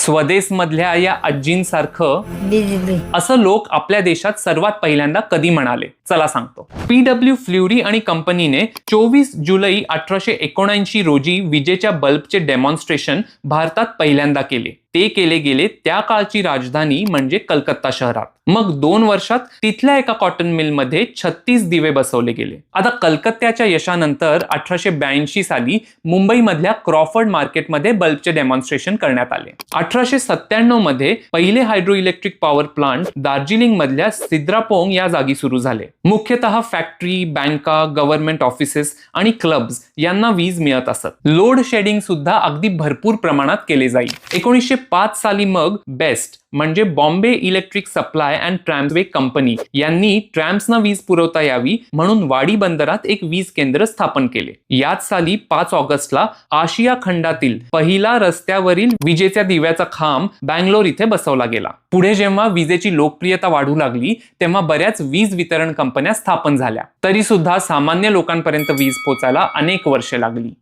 स्वदेश मधल्या या आजींसारखं बिजली असं लोक आपल्या देशात सर्वात पहिल्यांदा कधी म्हणाले? चला सांगतो. PW फ्ल्युरी आणि कंपनीने 24 जुलै 1879 रोजी विजेच्या बल्बचे डेमॉन्स्ट्रेशन भारतात पहिल्यांदा केले. ते केले गेले त्या काळची राजधानी म्हणजे कलकत्ता शहरात. मग 2 वर्षात तिथल्या एका कॉटन मिल मध्ये 36 दिवे बसवले गेले. आता कलकत्त्याच्या यशानंतर 1882 साली मुंबई मधल्या क्रॉफर्ड मार्केटमध्ये बल्बचे डेमॉन्स्ट्रेशन करण्यात आले. 1897 मध्ये पहिले hydro electric power plant Darjeeling मधल्या सिद्रापोंग या जागी सुरू झाले. मुख्यतः फॅक्टरी, बँका, गव्हर्नमेंट ऑफिसेस आणि क्लब्स यांना वीज मिळत असत. लोड शेडिंग सुद्धा अगदी भरपूर प्रमाणात केले जाईल. 1905 साली मग बेस्ट म्हणजे Bombay electric supply and tramways company यांनी ट्रॅम्प्सना वीज पुरवता यावी म्हणून वाडी बंदरात एक वीज केंद्र स्थापन केले. याच साली 5 ऑगस्टला आशिया खंडातील पहिला रस्त्यावरील विजेच्या दिव्याचा खांब बँगलोर इथे बसवला गेला. पुढे जेव्हा विजेची लोकप्रियता वाढू लागली तेव्हा बऱ्याच वीज वितरण कंपन्या स्थापन झाल्या. तरी सुद्धा सामान्य लोकांपर्यंत वीज पोचायला अनेक वर्षे लागली.